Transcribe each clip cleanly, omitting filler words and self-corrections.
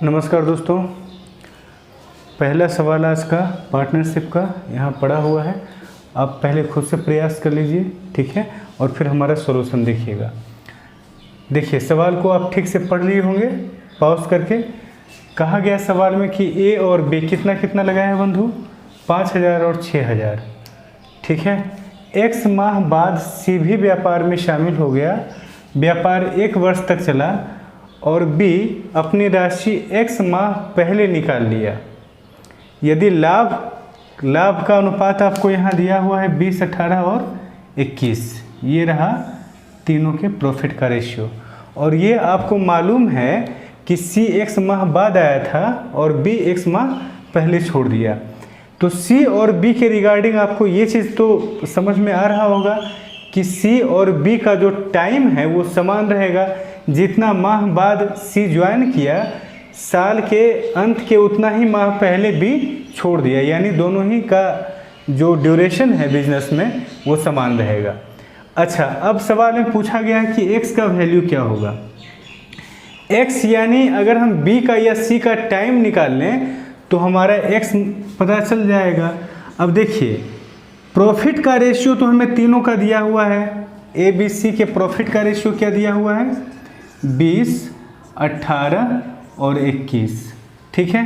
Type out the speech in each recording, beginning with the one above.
नमस्कार दोस्तों, पहला सवाल आज का पार्टनरशिप का यहाँ पड़ा हुआ है। आप पहले खुद से प्रयास कर लीजिए, ठीक है, और फिर हमारा सॉल्यूशन देखिएगा। देखिए, सवाल को आप ठीक से पढ़ लिए होंगे पॉज करके। कहा गया सवाल में कि ए और बी कितना कितना लगाया है बंधु, 5000 और 6000, ठीक है। एक्स माह बाद सी भी व्यापार में शामिल हो गया, व्यापार 1 वर्ष तक चला और बी अपनी राशि x माह पहले निकाल लिया। यदि लाभ का अनुपात आपको यहाँ दिया हुआ है 20, 18 और 21, ये रहा तीनों के प्रॉफिट का रेशियो। और ये आपको मालूम है कि सी x माह बाद आया था और बी x माह पहले छोड़ दिया। तो सी और बी के रिगार्डिंग आपको ये चीज़ तो समझ में आ रहा होगा कि सी और बी का जो टाइम है वो समान रहेगा। जितना माह बाद सी ज्वाइन किया, साल के अंत के उतना ही माह पहले बी छोड़ दिया, यानी दोनों ही का जो ड्यूरेशन है बिजनेस में वो समान रहेगा। अच्छा, अब सवाल में पूछा गया है कि x का वैल्यू क्या होगा। x यानी अगर हम b का या c का टाइम निकाल लें तो हमारा x पता चल जाएगा। अब देखिए, प्रॉफिट का रेशियो तो हमें तीनों का दिया हुआ है। ए बी सी के प्रॉफिट का रेशियो क्या दिया हुआ है, 20, 18 और 21, ठीक है।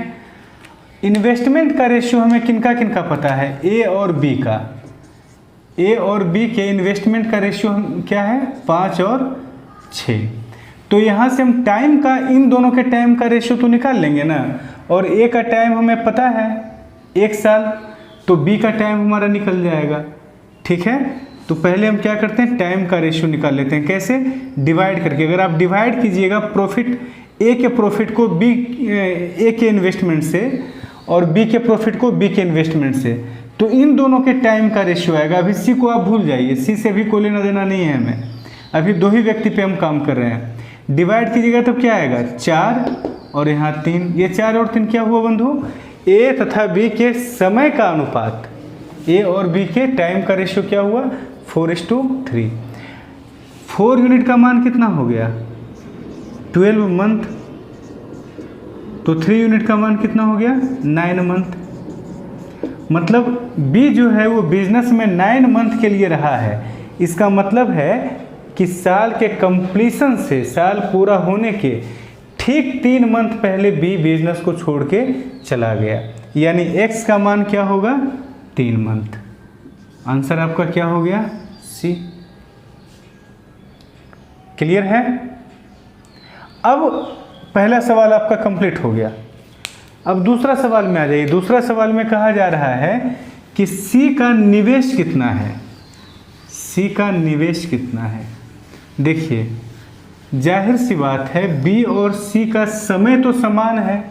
इन्वेस्टमेंट का रेशियो हमें किनका किनका पता है, ए और बी का। ए और बी के इन्वेस्टमेंट का रेशियो क्या है, 5 और 6। तो यहाँ से हम टाइम का, इन दोनों के टाइम का रेशियो तो निकाल लेंगे ना। और ए का टाइम हमें पता है 1 साल, तो बी का टाइम हमारा निकल जाएगा, ठीक है। तो पहले हम क्या करते हैं, टाइम का रेशियो निकाल लेते हैं। कैसे, डिवाइड करके। अगर आप डिवाइड कीजिएगा प्रॉफिट, ए के प्रॉफिट को बी ए के इन्वेस्टमेंट से और बी के प्रॉफिट को बी के इन्वेस्टमेंट से, तो इन दोनों के टाइम का रेशियो आएगा। अभी सी को आप भूल जाइए, सी से भी कोई लेना देना नहीं है हमें, अभी 2 ही व्यक्ति पे हम काम कर रहे हैं। डिवाइड कीजिएगा तो क्या आएगा, 4 और यहाँ 3। ये 4 और 3 क्या हुआ बंधु, ए तथा बी के समय का अनुपात। ए और बी के टाइम का रेशियो क्या हुआ, 4:3। 4 यूनिट का मान कितना हो गया, 12 मंथ। तो 3 यूनिट का मान कितना हो गया, 9 मंथ। मतलब बी जो है वो बिजनेस में 9 मंथ के लिए रहा है। इसका मतलब है कि साल के कंप्लीशन से, साल पूरा होने के ठीक 3 मंथ पहले बी बिजनेस को छोड़ के चला गया, यानी एक्स का मान क्या होगा, 3 मंथ। आंसर आपका क्या हो गया, सी। क्लियर है। अब पहला सवाल आपका कंप्लीट हो गया। अब दूसरा सवाल में आ जाइए। दूसरा सवाल में कहा जा रहा है कि सी का निवेश कितना है, सी का निवेश कितना है। देखिए, जाहिर सी बात है बी और सी का समय तो समान है।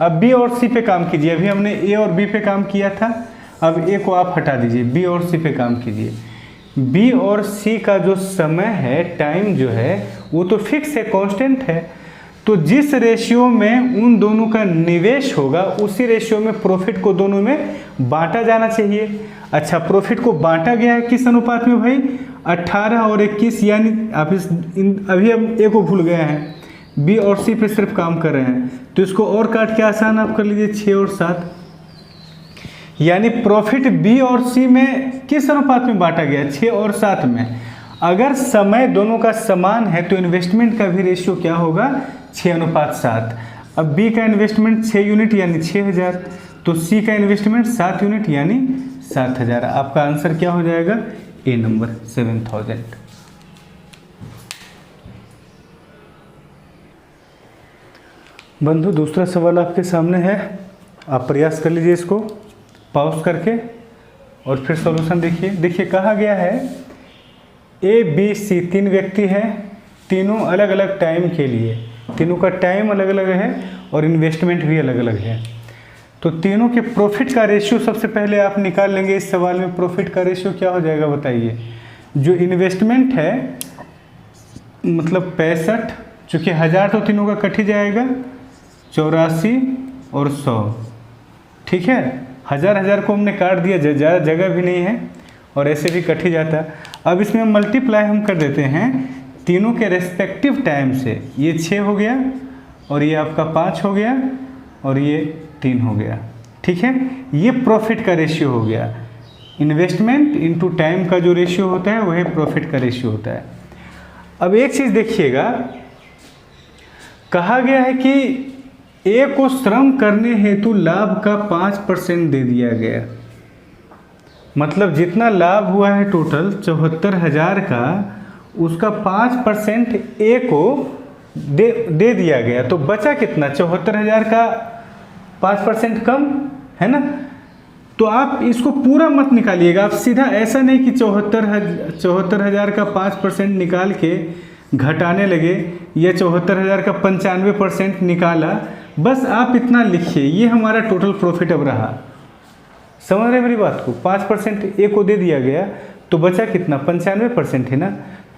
अब बी और सी पे काम कीजिए। अभी हमने ए और बी पे काम किया था, अब ए को आप हटा दीजिए, बी और सी पे काम कीजिए। बी और सी का जो समय है, टाइम जो है वो तो फिक्स है, कांस्टेंट है। तो जिस रेशियो में उन दोनों का निवेश होगा उसी रेशियो में प्रॉफिट को दोनों में बांटा जाना चाहिए। अच्छा, प्रॉफिट को बांटा गया है किस अनुपात में भाई, 18 और 21, यानी आप अभी हम ए को भूल गए हैं, बी और सी पे सिर्फ काम कर रहे हैं, तो इसको और काट के आसान आप कर लीजिए, 6 और 7। यानी प्रॉफिट बी और सी में किस अनुपात में बांटा गया, 6 और 7 में। अगर समय दोनों का समान है तो इन्वेस्टमेंट का भी रेशियो क्या होगा, 6:7। अब बी का इन्वेस्टमेंट 6 यूनिट यानी 6000, तो सी का इन्वेस्टमेंट 7 यूनिट यानी 7000। आपका आंसर क्या हो जाएगा, ए नंबर, 7000। बंधु, दूसरा सवाल आपके सामने है, आप प्रयास कर लीजिए इसको पॉज करके और फिर सॉल्यूशन देखिए। देखिए, कहा गया है ए बी सी 3 व्यक्ति हैं, तीनों अलग अलग टाइम के लिए, तीनों का टाइम अलग अलग है और इन्वेस्टमेंट भी अलग अलग है। तो तीनों के प्रॉफिट का रेशियो सबसे पहले आप निकाल लेंगे। इस सवाल में प्रॉफिट का रेशियो क्या हो जाएगा बताइए। जो इन्वेस्टमेंट है मतलब 65, चूँकि 1000 तो तीनों का कट ही जाएगा, 84 और 100, ठीक है। 1000 को हमने काट दिया, ज़्यादा जगह भी नहीं है और ऐसे भी कट ही जाता। अब इसमें मल्टीप्लाई हम कर देते हैं तीनों के रेस्पेक्टिव टाइम से। ये 6 हो गया और ये आपका 5 हो गया और ये 3 हो गया। ठीक है, ये प्रॉफिट का रेशियो हो गया। इन्वेस्टमेंट इनटू टाइम का जो रेशियो होता है वही प्रॉफिट का रेशियो होता है। अब एक चीज़ देखिएगा, कहा गया है कि ए को श्रम करने हेतु लाभ का 5% दे दिया गया। मतलब जितना लाभ हुआ है टोटल 74,000 का, उसका 5% ए को दे दिया गया। तो बचा कितना? 74,000 का 5% कम है ना। तो आप इसको पूरा मत निकालिएगा, आप सीधा ऐसा नहीं कि 74,000 का 5% निकाल के घटाने लगे या 74,000 का 95% निकाला। बस आप इतना लिखिए, ये हमारा टोटल प्रॉफिट अब रहा। समझ रहे मेरी बात को? 5% ए को दे दिया गया तो बचा कितना? 95% है ना।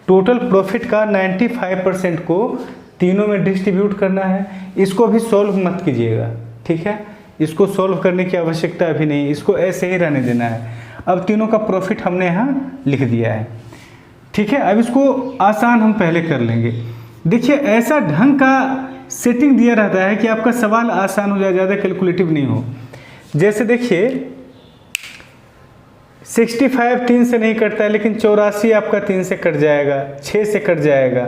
टोटल प्रॉफिट का 95% को तीनों में डिस्ट्रीब्यूट करना है। इसको भी सॉल्व मत कीजिएगा, ठीक है। इसको सॉल्व करने की आवश्यकता अभी नहीं, इसको ऐसे ही रहने देना है। अब तीनों का प्रॉफिट हमने यहाँ लिख दिया है, ठीक है। अब इसको आसान हम पहले कर लेंगे। देखिए, ऐसा ढंग का सेटिंग दिया रहता है कि आपका सवाल आसान हो जाए, ज़्यादा कैलकुलेटिव नहीं हो। जैसे देखिए 65 3 से नहीं कटता है, लेकिन 84 आपका 3 से कट जाएगा, 6 से कट जाएगा।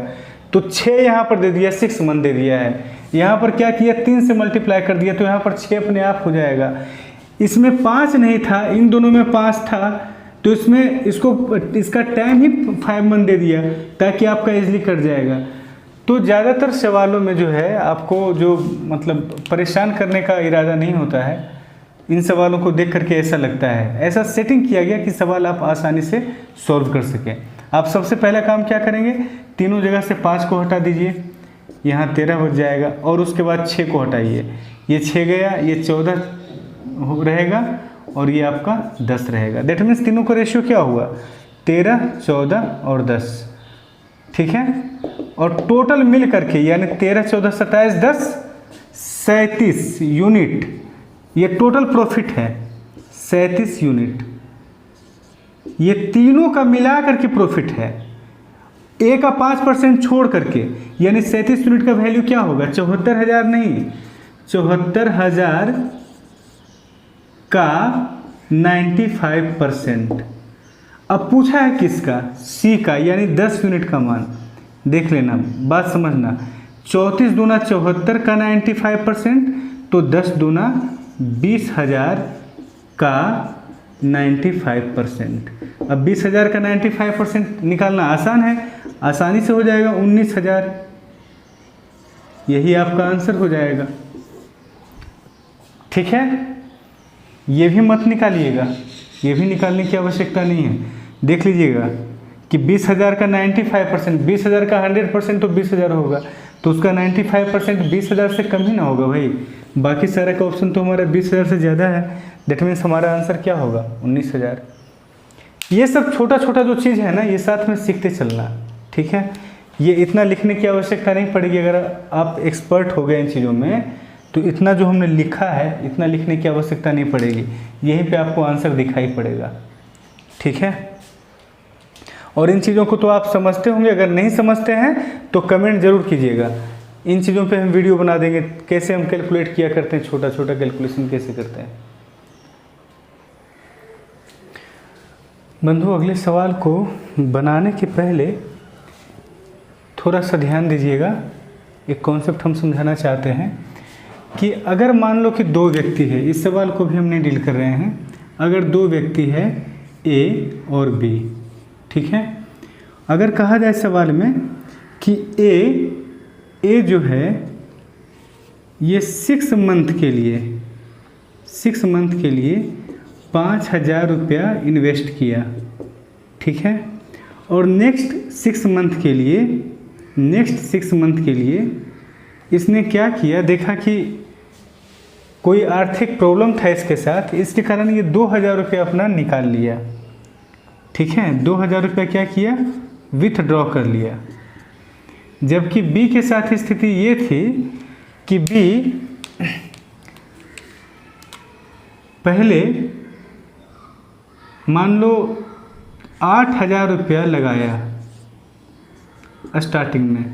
तो 6 यहाँ पर दे दिया, 6 मंथ दे दिया है। यहाँ पर क्या किया? 3 से मल्टीप्लाई कर दिया, तो यहाँ पर 6 अपने आप हो जाएगा। इसमें 5 नहीं था, इन दोनों में 5 था, तो इसमें इसका टाइम ही 5 मंथ दे दिया ताकि आपका इजली कट जाएगा। तो ज़्यादातर सवालों में जो है आपको जो मतलब परेशान करने का इरादा नहीं होता है। इन सवालों को देख करके ऐसा लगता है, ऐसा सेटिंग किया गया कि सवाल आप आसानी से सॉल्व कर सकें। आप सबसे पहला काम क्या करेंगे? तीनों जगह से 5 को हटा दीजिए, यहाँ 13 बच जाएगा, और उसके बाद 6 को हटाइए। ये 6 गया, ये 14 रहेगा और ये आपका 10 रहेगा। दैट मीन्स तीनों का रेशियो क्या हुआ? 13, 14 और 10, ठीक है। और टोटल मिल करके यानी 13, 14, 27, 10, 37 यूनिट ये टोटल प्रॉफिट है। 37 यूनिट ये तीनों का मिला करके प्रॉफिट है। ए का 5% छोड़ करके, यानी 37 यूनिट का वैल्यू क्या होगा? 74,000 नहीं, 74,000 का 95%। अब पूछा है किसका? सी का, यानी 10 यूनिट का मान। देख लेना, बात समझना। 34 दूना 74 का 95%, तो 10 दूना 20,000 का 95%। अब 20,000 का 95% निकालना आसान है, आसानी से हो जाएगा 19,000। यही आपका आंसर हो जाएगा, ठीक है। ये भी मत निकालिएगा, ये भी निकालने की आवश्यकता नहीं है। देख लीजिएगा कि 20,000 का 95%, 20,000 का 100% तो 20,000 होगा, तो उसका 95% 20,000 से कम ही ना होगा भाई। बाकी सारे का ऑप्शन तो हमारा 20,000 से ज़्यादा है। दैट मीन्स हमारा आंसर क्या होगा? 19,000। ये सब छोटा छोटा जो चीज़ है ना, ये साथ में सीखते चलना, ठीक है। ये इतना लिखने की आवश्यकता नहीं पड़ेगी। अगर आप एक्सपर्ट हो गए इन चीज़ों में, तो इतना जो हमने लिखा है इतना लिखने की आवश्यकता नहीं पड़ेगी। यहीं पे आपको आंसर दिखाई पड़ेगा, ठीक है। और इन चीज़ों को तो आप समझते होंगे, अगर नहीं समझते हैं तो कमेंट ज़रूर कीजिएगा। इन चीज़ों पे हम वीडियो बना देंगे, कैसे हम कैलकुलेट किया करते हैं, छोटा छोटा कैलकुलेशन कैसे करते हैं। बंधु, अगले सवाल को बनाने के पहले थोड़ा सा ध्यान दीजिएगा। एक कॉन्सेप्ट हम समझाना चाहते हैं कि अगर मान लो कि 2 व्यक्ति है, इस सवाल को भी हम नहीं डील कर रहे हैं। अगर 2 व्यक्ति है ए और बी, ठीक है। अगर कहा जाए सवाल में कि ए जो है ये 6 मंथ के लिए 5,000 रुपया इन्वेस्ट किया, ठीक है। और नेक्स्ट 6 मंथ के लिए इसने क्या किया? देखा कि कोई आर्थिक प्रॉब्लम था इसके साथ, इसके कारण ये 2,000 रुपया अपना निकाल लिया, ठीक है। 2,000 रुपया क्या किया? विथड्रॉ कर लिया। जबकि बी के साथ स्थिति ये थी कि बी पहले मान लो 8,000 रुपया लगाया स्टार्टिंग में,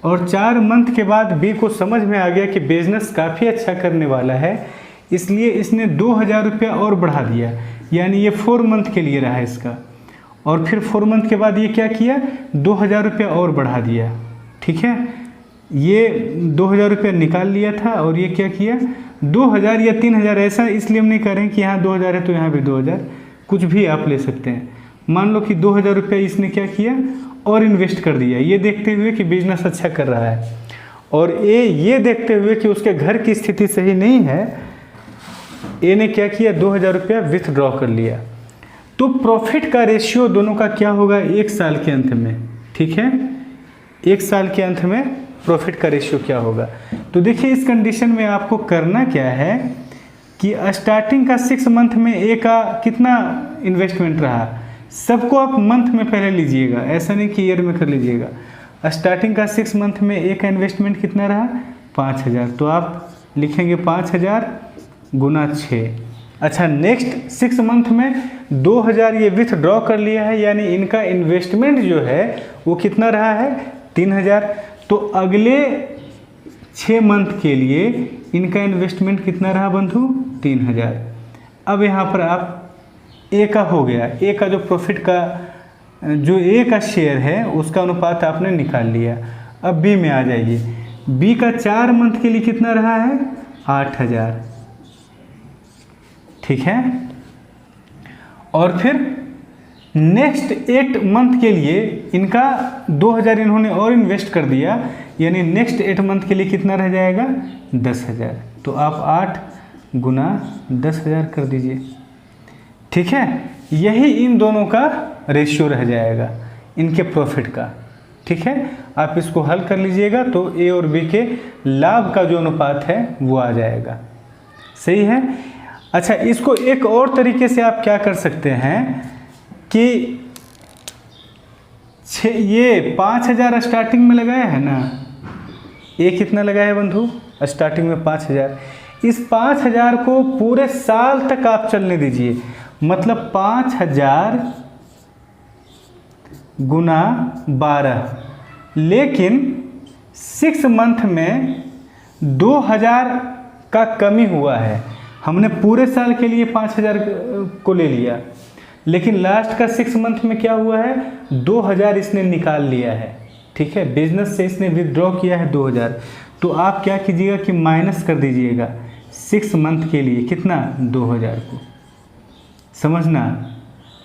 और 4 मंथ के बाद बी को समझ में आ गया कि बिजनेस काफ़ी अच्छा करने वाला है, इसलिए इसने 2000 रुपया और बढ़ा दिया, यानी ये 4 मंथ के लिए रहा इसका। और फिर 4 मंथ के बाद ये क्या किया, 2000 रुपया और बढ़ा दिया। ठीक है, ये 2000 रुपया निकाल लिया था और ये क्या किया 2000 या 3000, ऐसा इसलिए हम नहीं कह रहे हैं कि यहाँ 2000 है तो यहाँ भी 2000, कुछ भी आप ले सकते हैं। मान लो कि 2000 रुपया इसने क्या किया और इन्वेस्ट कर दिया, ये देखते हुए कि बिजनेस अच्छा कर रहा है, और ये देखते हुए कि उसके घर की स्थिति सही नहीं है, ए ने क्या किया 2000 रुपया विथड्रॉ कर लिया। तो प्रॉफिट का रेशियो दोनों का क्या होगा 1 साल के अंत में। ठीक है, 1 साल के अंत में प्रॉफिट का रेशियो क्या होगा। तो देखिए इस कंडीशन में आपको करना क्या है कि स्टार्टिंग का 6 मंथ में ए का कितना इन्वेस्टमेंट रहा, सबको आप मंथ में पहले लीजिएगा, ऐसा नहीं कि ईयर में कर लीजिएगा। स्टार्टिंग का 6 मंथ में ए का इन्वेस्टमेंट कितना रहा 5000, तो आप लिखेंगे 5000 गुना 6। अच्छा, नेक्स्ट 6 मंथ में 2000 ये विथड्रॉ कर लिया है, यानी इनका इन्वेस्टमेंट जो है वो कितना रहा है 3000। तो अगले 6 मंथ के लिए इनका इन्वेस्टमेंट कितना रहा बंधु 3000। अब यहाँ पर आप ए का हो गया, ए का जो प्रॉफिट का जो ए का शेयर है उसका अनुपात आपने निकाल लिया। अब बी में आ जाइए, बी का 4 मंथ के लिए कितना रहा है 8000। ठीक है, और फिर नेक्स्ट 8 मंथ के लिए इनका 2000 इन्होंने और इन्वेस्ट कर दिया, यानी नेक्स्ट 8 मंथ के लिए कितना रह जाएगा 10000। तो आप 8 गुना 10000 कर दीजिए। ठीक है, यही इन दोनों का रेशियो रह जाएगा इनके प्रॉफिट का। ठीक है, आप इसको हल कर लीजिएगा तो ए और बी के लाभ का जो अनुपात है वो आ जाएगा। सही है। अच्छा, इसको एक और तरीके से आप क्या कर सकते हैं कि ये 5000 स्टार्टिंग में लगाया है ना, ये कितना लगाया है बंधु स्टार्टिंग में 5000, इस 5000 को पूरे साल तक आप चलने दीजिए, मतलब 5000 गुना 12, लेकिन 6 मंथ में 2000 का कमी हुआ है। हमने पूरे साल के लिए 5000 को ले लिया, लेकिन लास्ट का 6 मंथ में क्या हुआ है 2000 इसने निकाल लिया है। ठीक है, बिजनेस से इसने विथड्रॉ किया है 2000। तो आप क्या कीजिएगा कि माइनस कर दीजिएगा 6 मंथ के लिए कितना 2000 को। समझना,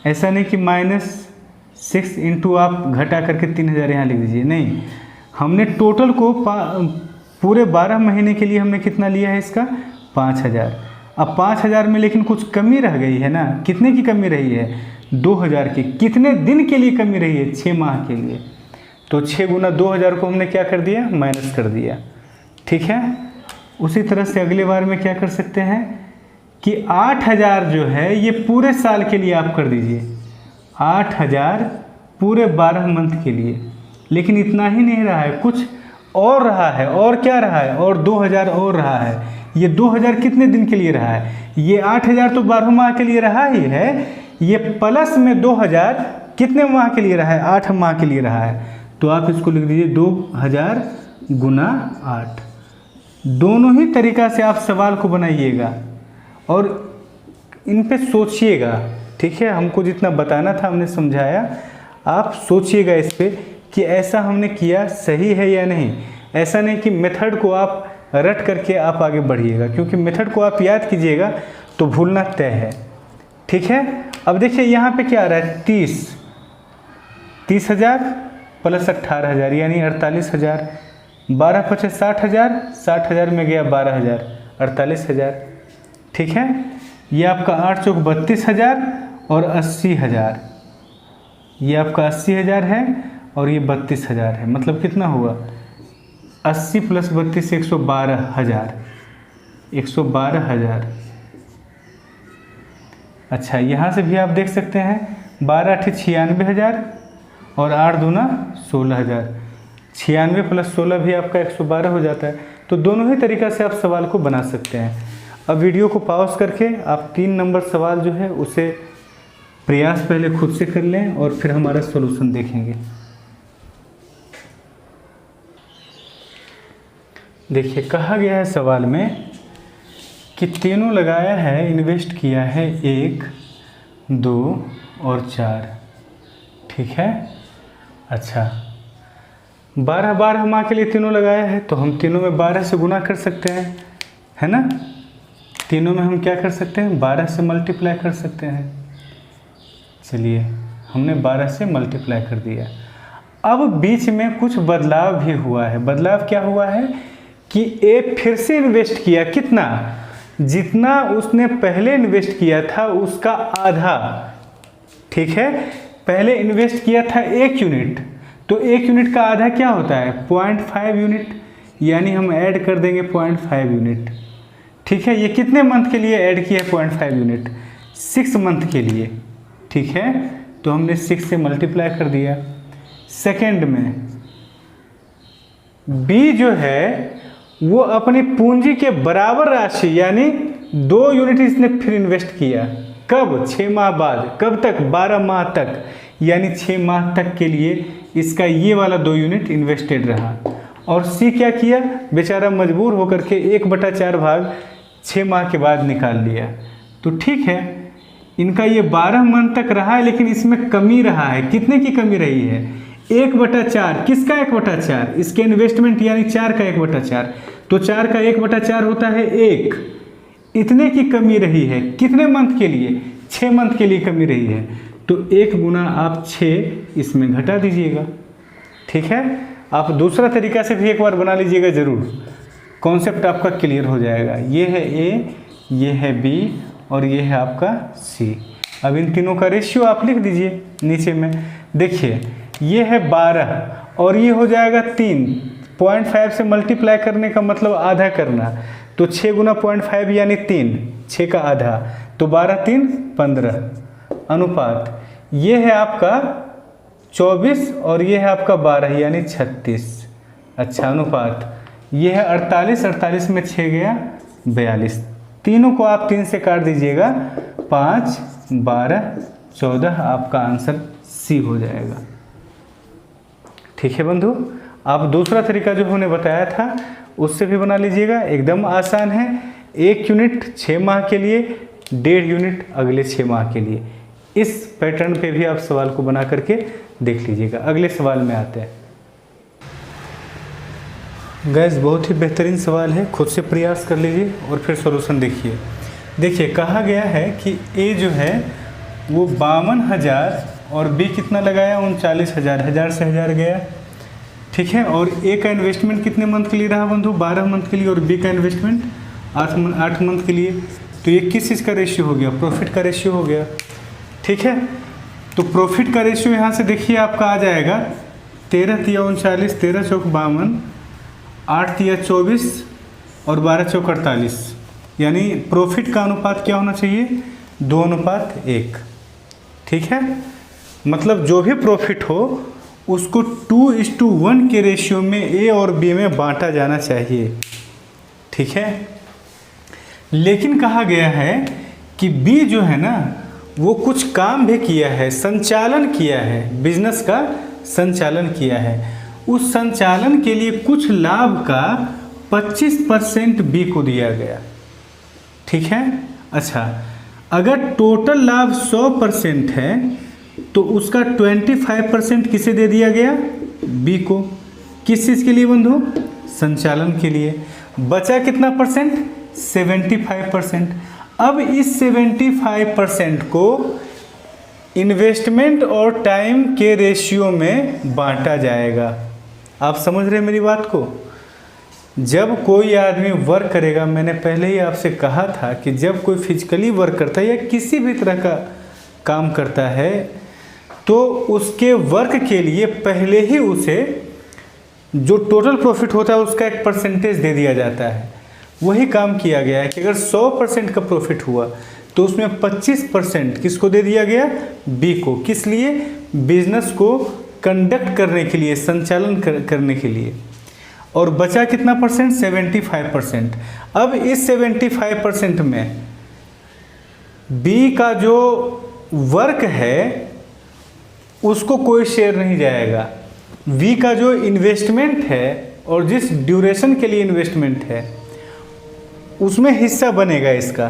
ऐसा नहीं कि -6 इंटू आप घटा करके 3000 यहाँ लिख दीजिए, नहीं, हमने टोटल को पूरे 12 महीने के लिए हमने कितना लिया है इसका 5000। अब 5000 में लेकिन कुछ कमी रह गई है ना, कितने की कमी रही है 2000 की। कितने दिन के लिए कमी रही है 6 माह के लिए, तो 6 गुना 2000 को हमने क्या कर दिया माइनस कर दिया। ठीक है, उसी तरह से अगले बार में क्या कर सकते हैं कि 8000 जो है ये पूरे साल के लिए आप कर दीजिए, 8000 पूरे 12 मंथ के लिए। लेकिन इतना ही नहीं रहा है, कुछ और रहा है। और क्या रहा है, और 2000 और रहा है। ये 2000 कितने दिन के लिए रहा है, ये 8000 तो 12 माह के लिए रहा ही है, ये प्लस में 2000 कितने माह के लिए रहा है 8 माह के लिए रहा है। तो आप इसको लिख दीजिए 2000 गुना 8। दोनों ही तरीका से आप सवाल को बनाइएगा और इन पे सोचिएगा। ठीक है, हमको जितना बताना था हमने समझाया, आप सोचिएगा इस पे कि ऐसा हमने किया सही है या नहीं। ऐसा नहीं कि मेथड को आप रट करके आप आगे बढ़िएगा, क्योंकि मेथड को आप याद कीजिएगा तो भूलना तय है। ठीक है, अब देखिए यहाँ पे क्या आ रहा है 30,000 प्लस 18,000 यानी 48,000, 12 पचे 60,000, 60,000 में गया 12,000, 48,000। ठीक है, ये आपका 8 चौक 32,000 और 80,000, ये आपका 80,000 है और ये 32,000 है, मतलब कितना हुआ 80 प्लस 32 112,000, 112,000। अच्छा, यहाँ से भी आप देख सकते हैं 12 8 96,000 और 8 दूना 16,000, 96 प्लस 16 भी आपका 112 हो जाता है। तो दोनों ही तरीक़ा से आप सवाल को बना सकते हैं। अब वीडियो को पॉज करके आप 3 नंबर सवाल जो है उसे प्रयास पहले खुद से कर लें और फिर हमारा सॉल्यूशन देखेंगे। देखिए कहा गया है सवाल में कि तीनों लगाया है, इन्वेस्ट किया है 1, 2 और 4, ठीक है। अच्छा 12 माह के लिए तीनों लगाया है, तो हम तीनों में 12 से गुना कर सकते हैं, है ना। तीनों में हम क्या कर सकते हैं, 12 से मल्टीप्लाई कर सकते हैं। चलिए हमने 12 से मल्टीप्लाई कर दिया। अब बीच में कुछ बदलाव भी हुआ है। बदलाव क्या हुआ है कि ए फिर से इन्वेस्ट किया, कितना, जितना उसने पहले इन्वेस्ट किया था उसका आधा, ठीक है। पहले इन्वेस्ट किया था 1 यूनिट, तो 1 यूनिट का आधा क्या होता है, 0.5 यूनिट, यानी हम ऐड कर देंगे 0.5 यूनिट, ठीक है। ये कितने मंथ के लिए ऐड किया है 0.5 यूनिट, 6 मंथ के लिए, ठीक है। तो हमने 6 से मल्टीप्लाई कर दिया। सेकेंड में बी जो है वो अपनी पूंजी के बराबर राशि यानी 2 यूनिट इसने फिर इन्वेस्ट किया, कब, 6 माह बाद, कब तक, 12 माह तक, यानी 6 माह तक के लिए इसका ये वाला 2 यूनिट इन्वेस्टेड रहा। और सी क्या किया, बेचारा मजबूर होकर के 1/4 भाग 6 माह के बाद निकाल लिया। तो ठीक है, इनका ये 12 मंथ तक रहा है, लेकिन इसमें कमी रहा है। कितने की कमी रही है, 1/4, किसका 1/4, इसके इन्वेस्टमेंट यानी 4 का 1/4, तो 4 का 1/4 होता है 1, इतने की कमी रही है। कितने मंथ के लिए, 6 मंथ के लिए कमी रही है, तो 1 गुना आप 6 इसमें घटा दीजिएगा, ठीक है। आप दूसरा तरीका से भी एक बार बना लीजिएगा, ज़रूर कॉन्सेप्ट आपका क्लियर हो जाएगा। ये है ए, ये है बी और ये है आपका सी। अब इन तीनों का रेशियो आप लिख दीजिए नीचे में। देखिए ये है 12 और ये हो जाएगा 3, 0.5 से मल्टीप्लाई करने का मतलब आधा करना, तो 6 गुना 0.5 यानी 3, 6 का आधा, तो 12 3 15 अनुपात ये है आपका 24 और ये है आपका 12 यानी 36। अच्छा अनुपात ये है 48, 48 में 6 गया 42। तीनों को आप 3 से काट दीजिएगा, 5 12 14, आपका आंसर सी हो जाएगा, ठीक है बंधु। आप दूसरा तरीका जो हमने बताया था उससे भी बना लीजिएगा, एकदम आसान है। 1 यूनिट 6 माह के लिए, 1.5 यूनिट अगले 6 माह के लिए। इस पैटर्न पे भी आप सवाल को बना करके देख लीजिएगा। अगले सवाल में आते हैं। गैस बहुत ही बेहतरीन सवाल है, खुद से प्रयास कर लीजिए और फिर सॉल्यूशन देखिए। देखिए कहा गया है कि ए जो है वो 52,000 और बी कितना लगाया, 39,000, 1000 से 1000 गया, ठीक है। और ए का इन्वेस्टमेंट कितने मंथ के लिए रहा बंधु, 12 मंथ के लिए, और बी का इन्वेस्टमेंट 8 मंथ के लिए। तो ये किस चीज़ का रेशियो हो गया, प्रॉफिट का रेशियो हो गया, ठीक है। तो प्रॉफिट का रेशियो यहाँ से देखिए आपका आ जाएगा 13 तिया 39, 13 चौक 52, 8 तिया 24 और 12 चौक 48, यानी प्रॉफिट का अनुपात क्या होना चाहिए, 2:1, ठीक है। मतलब जो भी प्रॉफिट हो उसको 2:1 के रेशियो में ए और बी में बांटा जाना चाहिए, ठीक है। लेकिन कहा गया है कि बी जो है ना वो कुछ काम भी किया है, संचालन किया है, बिजनेस का संचालन किया है। उस संचालन के लिए कुछ लाभ का 25% बी को दिया गया, ठीक है। अच्छा अगर टोटल लाभ 100% है तो उसका 25% किसे दे दिया गया, बी को। किस चीज़ के लिए बंधु, संचालन के लिए। बचा कितना परसेंट, 75%। अब इस 75% को इन्वेस्टमेंट और टाइम के रेशियो में बांटा जाएगा। आप समझ रहे हैं मेरी बात को। जब कोई आदमी वर्क करेगा, मैंने पहले ही आपसे कहा था कि जब कोई फिजिकली वर्क करता है या किसी भी तरह का काम करता है तो उसके वर्क के लिए पहले ही उसे जो टोटल प्रॉफिट होता है उसका एक परसेंटेज दे दिया जाता है। वही काम किया गया है कि अगर 100% का प्रॉफिट हुआ तो उसमें 25% किसको दे दिया गया, बी को। किस लिए, बिजनेस को कंडक्ट करने के लिए, संचालन करने के लिए। और बचा कितना परसेंट, 75%। अब इस 75% में बी का जो वर्क है उसको कोई शेयर नहीं जाएगा। वी का जो इन्वेस्टमेंट है और जिस ड्यूरेशन के लिए इन्वेस्टमेंट है उसमें हिस्सा बनेगा इसका।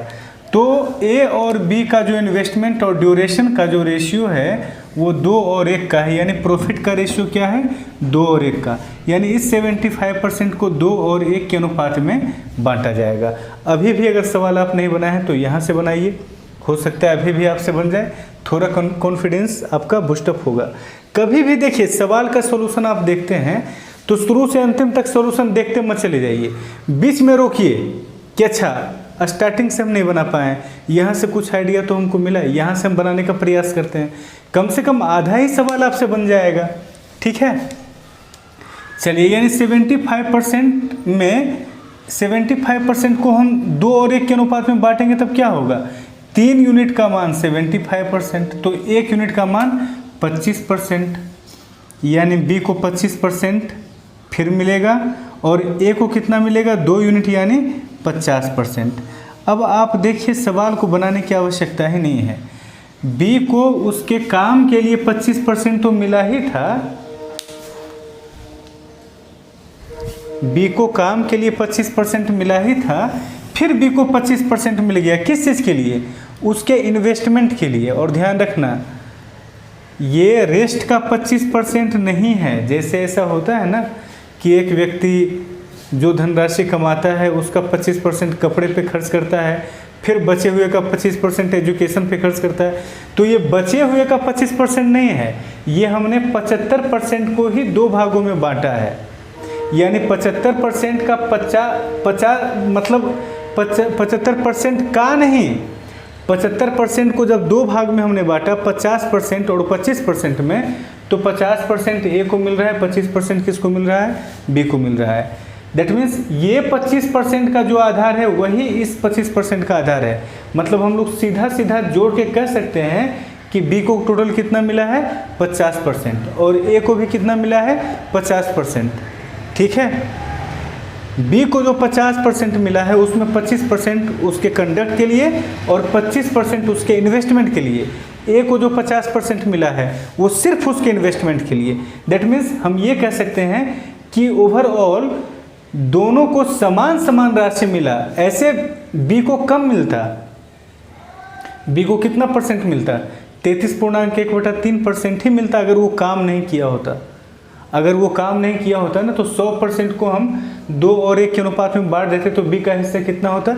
तो ए और बी का जो इन्वेस्टमेंट और ड्यूरेशन का जो रेशियो है वो 2 और 1 का है, यानी प्रॉफिट का रेशियो क्या है 2 और 1 का, यानी इस 75% को 2 और 1 के अनुपात में बांटा जाएगा। अभी भी अगर सवाल आप नहीं बनाए हैं तो यहाँ से बनाइए, हो सकता है अभी भी आपसे बन जाए, थोड़ा कॉन्फिडेंस आपका बूस्टअप होगा। कभी भी देखिए सवाल का सॉल्यूशन आप देखते हैं तो शुरू से अंतिम तक सॉल्यूशन देखते मत चले जाइए, बीच में रोकिए कि अच्छा स्टार्टिंग से हम नहीं बना पाए, यहाँ से कुछ आइडिया तो हमको मिला, यहाँ से हम बनाने का प्रयास करते हैं, कम से कम आधा ही सवाल आपसे बन जाएगा। ठीक है, चलिए, यानी 75% में 75% को हम 2 और 1 के अनुपात में बांटेंगे तब क्या होगा, 3 यूनिट का मान 75%, तो 1 यूनिट का मान 25%, यानी बी को 25% फिर मिलेगा और ए को कितना मिलेगा 2 यूनिट यानी 50%। अब आप देखिए सवाल को बनाने की आवश्यकता ही नहीं है, बी को उसके काम के लिए 25% तो मिला ही था, बी को काम के लिए 25% मिला ही था, फिर बी को 25% मिल गया किस चीज़ के लिए, उसके इन्वेस्टमेंट के लिए। और ध्यान रखना ये रेस्ट का 25% नहीं है, जैसे ऐसा होता है ना कि एक व्यक्ति जो धनराशि कमाता है उसका 25% कपड़े पे खर्च करता है, फिर बचे हुए का 25% एजुकेशन पे खर्च करता है, तो ये बचे हुए का 25% नहीं है, ये हमने 75% को ही 2 भागों में बांटा है, यानी 75% का 50 मतलब 75% का नहीं, 75% को जब 2 भाग में हमने बांटा 50% और 25% में, तो 50% ए को मिल रहा है, 25% किसको मिल रहा है, बी को मिल रहा है। दैट मीन्स ये 25% का जो आधार है वही इस 25% का आधार है। मतलब हम लोग सीधा सीधा जोड़ के कह सकते हैं कि बी को टोटल कितना मिला है 50% और ए को भी कितना मिला है 50%। ठीक है, बी को जो 50% मिला है उसमें 25% उसके कंडक्ट के लिए और 25% उसके इन्वेस्टमेंट के लिए। ए को जो 50% मिला है वो सिर्फ उसके इन्वेस्टमेंट के लिए। दैट मीन्स हम ये कह सकते हैं कि ओवरऑल दोनों को समान समान राशि मिला। ऐसे बी को कम मिलता, बी को कितना परसेंट मिलता, 33.1/3% ही मिलता अगर वो काम नहीं किया होता। अगर वो काम नहीं किया होता ना तो 100% को हम 2 और 1 के अनुपात में बांट देते तो बी का हिस्सा कितना होता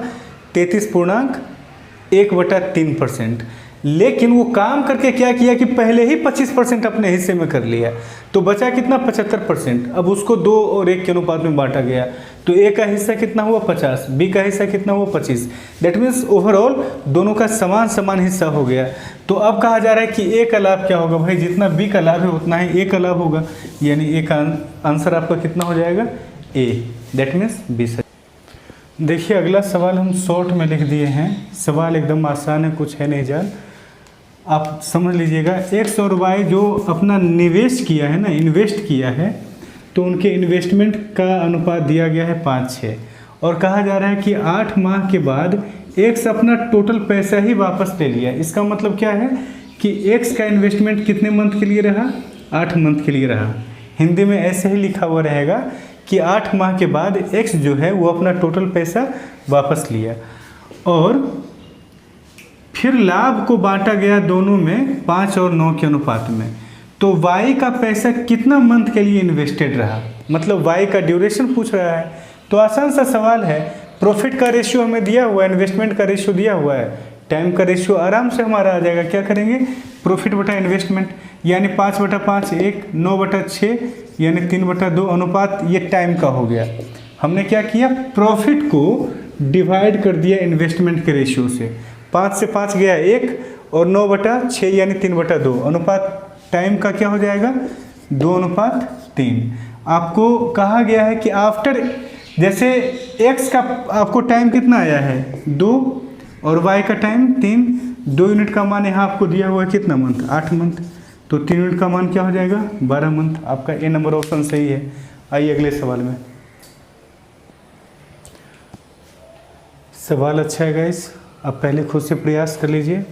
33.1/3%। लेकिन वो काम करके क्या किया कि पहले ही 25% अपने हिस्से में कर लिया, तो बचा कितना 75%। अब उसको 2 और 1 के अनुपात में बांटा गया तो ए का हिस्सा कितना हुआ 50, बी का हिस्सा कितना हुआ 25। दैट मीन्स ओवरऑल दोनों का समान समान हिस्सा हो गया। तो अब कहा जा रहा है कि ए का लाभ क्या होगा, भाई जितना बी का लाभ है उतना ही ए का लाभ होगा, यानी ए का आंसर आपका कितना हो जाएगा ए। दैट मीन्स बी सही। देखिए अगला सवाल हम शॉर्ट में लिख दिए हैं, सवाल एकदम आसान है, कुछ है नहीं जान, आप समझ लीजिएगा। एक्स और वाई जो अपना निवेश किया है ना, इन्वेस्ट किया है, तो उनके इन्वेस्टमेंट का अनुपात दिया गया है 5:6 और कहा जा रहा है कि 8 माह के बाद एक्स अपना टोटल पैसा ही वापस ले लिया। इसका मतलब क्या है कि एक्स का इन्वेस्टमेंट कितने मंथ के लिए रहा, 8 मंथ के लिए रहा। हिंदी में ऐसे ही लिखा हुआ रहेगा कि 8 माह के बाद एक्स जो है वो अपना टोटल पैसा वापस लिया और फिर लाभ को बांटा गया दोनों में 5 और 9 के अनुपात में। तो y का पैसा कितना मंथ के लिए इन्वेस्टेड रहा, मतलब y का ड्यूरेशन पूछ रहा है। तो आसान सा सवाल है, प्रॉफिट का रेशियो हमें दिया हुआ है, इन्वेस्टमेंट का रेशियो दिया हुआ है, टाइम का रेशियो आराम से हमारा आ जाएगा। क्या करेंगे, प्रॉफिट बटा इन्वेस्टमेंट, यानी 5/5 1, 9/6 यानी 3/2 अनुपात ये टाइम का हो गया। हमने क्या किया, प्रॉफिट को डिवाइड कर दिया इन्वेस्टमेंट के रेशियो से, 5 से 5 गया 1 और 9/6 यानी 3/2 अनुपात टाइम का क्या हो जाएगा 2:3। आपको कहा गया है कि आफ्टर, जैसे x का आपको टाइम कितना आया है 2 और y का टाइम 3, 2 यूनिट का मान यहाँ आपको दिया हुआ है कितना मंथ 8 मंथ, तो 3 यूनिट का मान क्या हो जाएगा 12 मंथ। आपका ए नंबर ऑप्शन सही है। आइए अगले सवाल में। सवाल अच्छा है गाइस, आप पहले खुद से प्रयास कर लीजिए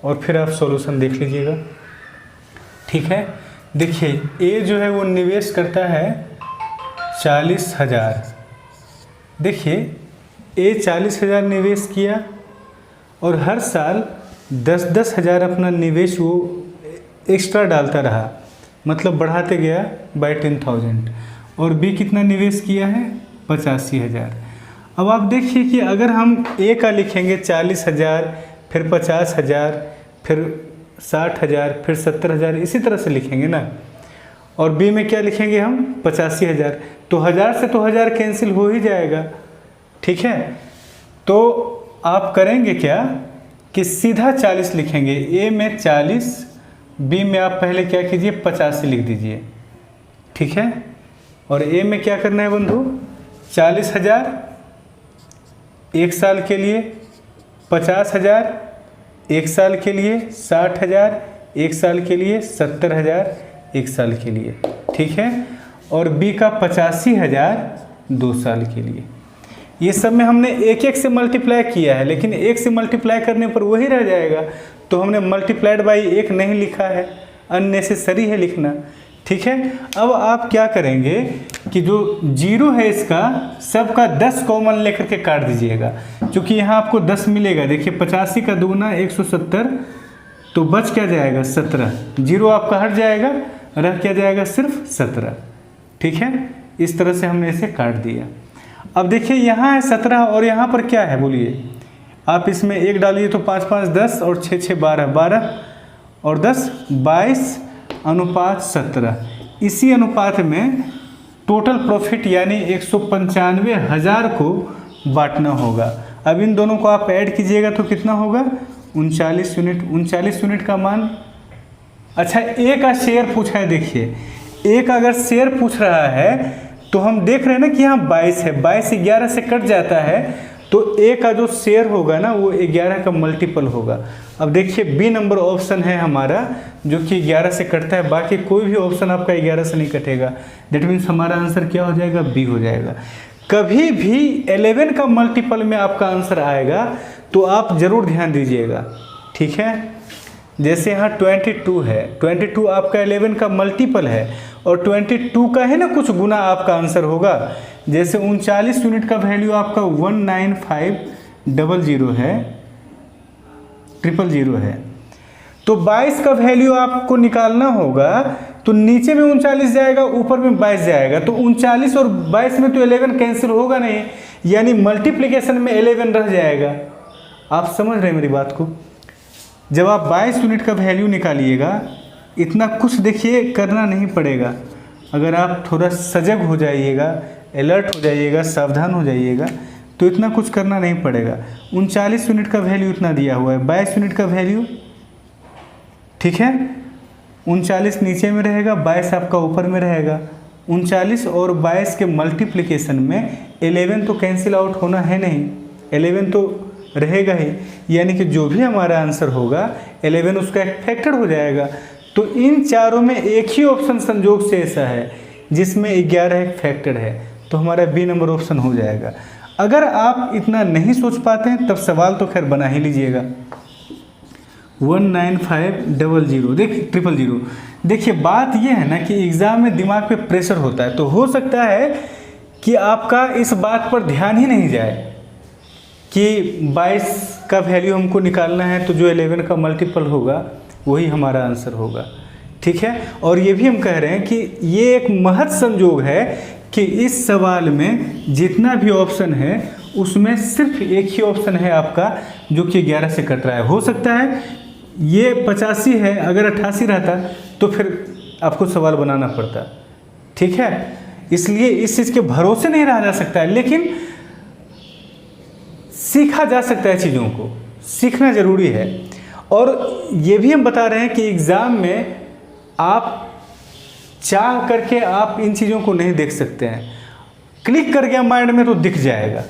और फिर आप सॉल्यूशन देख लीजिएगा। ठीक है, देखिए ए जो है वो निवेश करता है 40,000। देखिए ए 40,000 निवेश किया और हर साल 10-10 हज़ार अपना निवेश वो एक्स्ट्रा डालता रहा, मतलब बढ़ाते गया बाय 10,000। और बी कितना निवेश किया है? 85,000। अब आप देखिए कि अगर हम ए का लिखेंगे 40,000, फिर 50,000, फिर 60,000, फिर 70,000, इसी तरह से लिखेंगे ना। और बी में क्या लिखेंगे हम? 85,000। तो 1000 से तो 1000 कैंसिल हो ही जाएगा, ठीक है। तो आप करेंगे क्या कि सीधा 40 लिखेंगे। ए में 40, बी में आप पहले क्या कीजिए? 85 लिख दीजिए, ठीक है। और ए में क्या करना है बंधु? 40,000 एक साल के लिए, 50,000 एक साल के लिए, 60,000 एक साल के लिए, 70,000 एक साल के लिए, ठीक है। और बी का 85,000 2 साल के लिए। ये सब में हमने एक एक से मल्टीप्लाई किया है, लेकिन एक से मल्टीप्लाई करने पर वही रह जाएगा, तो हमने मल्टीप्लाइड बाई 1 नहीं लिखा है, अननेसेसरी है लिखना, ठीक है। अब आप क्या करेंगे कि जो जीरो है इसका सबका 10 कॉमन लेकर के काट दीजिएगा, क्योंकि यहाँ आपको 10 मिलेगा। देखिए 85 का दुगना 170, तो बच क्या जाएगा? 17। जीरो आपका हट जाएगा, रह क्या जाएगा? सिर्फ 17, ठीक है। इस तरह से हमने इसे काट दिया। अब देखिए यहाँ है 17 और यहाँ पर क्या है बोलिए? आप इसमें 1 डालिए तो 5 5 10 और 6 6 12, 12 और 10 22 अनुपात 17। इसी अनुपात में टोटल प्रॉफिट यानी 195,000 को बांटना होगा। अब इन दोनों को आप ऐड कीजिएगा तो कितना होगा? 39 यूनिट। 39 यूनिट का मान, अच्छा ए का शेयर पूछा है। देखिए ए का अगर शेयर पूछ रहा है तो हम देख रहे हैं ना कि यहाँ 22 है, 22 11 से कट जाता है, तो ए का जो शेयर होगा ना वो 11 का मल्टीपल होगा। अब देखिए बी नंबर ऑप्शन है हमारा जो कि 11 से कटता है, बाकी कोई भी ऑप्शन आपका 11 से नहीं कटेगा। दैट मीन्स हमारा आंसर क्या हो जाएगा? बी हो जाएगा। कभी भी 11 का मल्टीपल में आपका आंसर आएगा तो आप ज़रूर ध्यान दीजिएगा, ठीक है। जैसे यहाँ 22 है, 22 आपका 11 का मल्टीपल है और 22 का है ना कुछ गुना आपका आंसर होगा। जैसे 39 यूनिट का वैल्यू आपका 19500 है, 000 है, तो 22 का वैल्यू आपको निकालना होगा, तो नीचे में 39 जाएगा, ऊपर में 22 जाएगा, तो 39 और 22 में तो 11 कैंसिल होगा नहीं, यानी मल्टीप्लिकेशन में 11 रह जाएगा। आप समझ रहे हैं मेरी बात को? जब आप 22 यूनिट का वैल्यू निकालिएगा, इतना कुछ देखिए करना नहीं पड़ेगा। अगर आप थोड़ा सजग हो जाइएगा, अलर्ट हो जाइएगा, सावधान हो जाइएगा, तो इतना कुछ करना नहीं पड़ेगा। 39 यूनिट का वैल्यू इतना दिया हुआ है, 22 यूनिट का वैल्यू, ठीक है। 39 नीचे में रहेगा, 22 आपका ऊपर में रहेगा। 39 और 22 के मल्टीप्लिकेशन में 11 तो कैंसिल आउट होना है नहीं, 11 तो रहेगा ही, यानी कि जो भी हमारा आंसर होगा 11 उसका एक फैक्टर हो जाएगा। तो इन चारों में एक ही ऑप्शन संजोग से ऐसा है जिसमें 11 एक फैक्टर है, तो हमारा बी नंबर ऑप्शन हो जाएगा। अगर आप इतना नहीं सोच पाते हैं तब सवाल तो खैर बना ही लीजिएगा। 19500 देखिए 000। देखिए बात यह है ना कि एग्ज़ाम में दिमाग पे प्रेशर होता है, तो हो सकता है कि आपका इस बात पर ध्यान ही नहीं जाए कि 22 का वैल्यू हमको निकालना है, तो जो 11 का मल्टीपल होगा वही हमारा आंसर होगा, ठीक है। और ये भी हम कह रहे हैं कि ये एक महत्व संजोग है कि इस सवाल में जितना भी ऑप्शन है उसमें सिर्फ एक ही ऑप्शन है आपका जो कि 11 से कट रहा है। हो सकता है ये 85 है, अगर 88 रहता तो फिर आपको सवाल बनाना पड़ता, ठीक है। इसलिए इस चीज़ के भरोसे नहीं रहा जा सकता है, लेकिन सीखा जा सकता है, चीज़ों को सीखना ज़रूरी है। और ये भी हम बता रहे हैं कि एग्ज़ाम में आप चाह करके आप इन चीज़ों को नहीं देख सकते हैं, क्लिक कर गया माइंड में तो दिख जाएगा।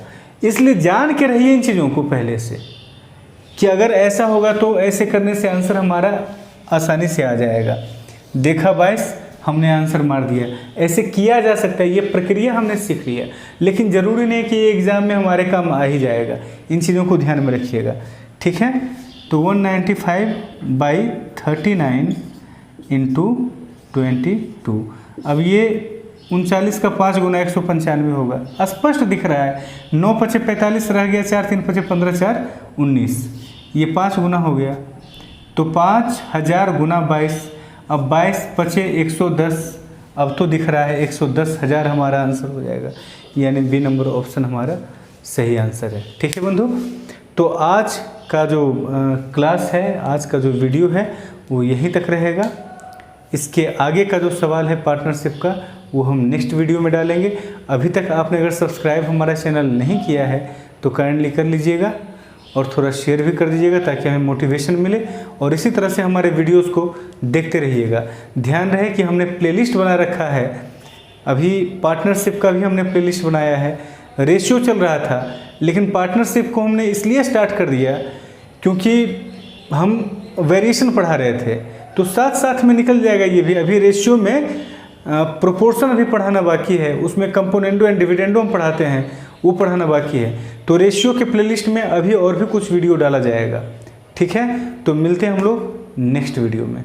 इसलिए जान के रहिए इन चीज़ों को पहले से कि अगर ऐसा होगा तो ऐसे करने से आंसर हमारा आसानी से आ जाएगा। देखा 22 हमने आंसर मार दिया, ऐसे किया जा सकता है, ये प्रक्रिया हमने सीख लिया। लेकिन ज़रूरी नहीं कि ये एग्ज़ाम में हमारे काम आ ही जाएगा, इन चीज़ों को ध्यान में रखिएगा, ठीक है। तो 195/39 × 22। अब ये 39 का 5 गुना 195 होगा, स्पष्ट दिख रहा है। 9 पचे 45 रह गया, 4 3 पचे 15 4 19, ये 5 गुना हो गया, तो 5000 गुना 22, अब 22 पचे 110, अब तो दिख रहा है 110,000 हमारा आंसर हो जाएगा, यानी बी नंबर ऑप्शन हमारा सही आंसर है। ठीक है बंधु, तो आज का जो क्लास है, आज का जो वीडियो है वो यहीं तक रहेगा। इसके आगे का जो सवाल है पार्टनरशिप का, वो हम नेक्स्ट वीडियो में डालेंगे। अभी तक आपने अगर सब्सक्राइब हमारा चैनल नहीं किया है तो काइंडली कर लीजिएगा और थोड़ा शेयर भी कर दीजिएगा ताकि हमें मोटिवेशन मिले, और इसी तरह से हमारे वीडियोस को देखते रहिएगा। ध्यान रहे कि हमने प्लेलिस्ट बना रखा है, अभी पार्टनरशिप का भी हमने प्लेलिस्ट बनाया है। रेशियो चल रहा था, लेकिन पार्टनरशिप को हमने इसलिए स्टार्ट कर दिया क्योंकि हम वेरिएशन पढ़ा रहे थे, तो साथ साथ में निकल जाएगा ये भी। अभी रेशियो में प्रोपोर्शन अभी पढ़ाना बाकी है, उसमें कंपोनेंडो एंड डिविडेंडो हम पढ़ाते हैं, वो पढ़ाना बाकी है। तो रेशियो के प्लेलिस्ट में अभी और भी कुछ वीडियो डाला जाएगा। ठीक है, तो मिलते हैं हम लोग नेक्स्ट वीडियो में।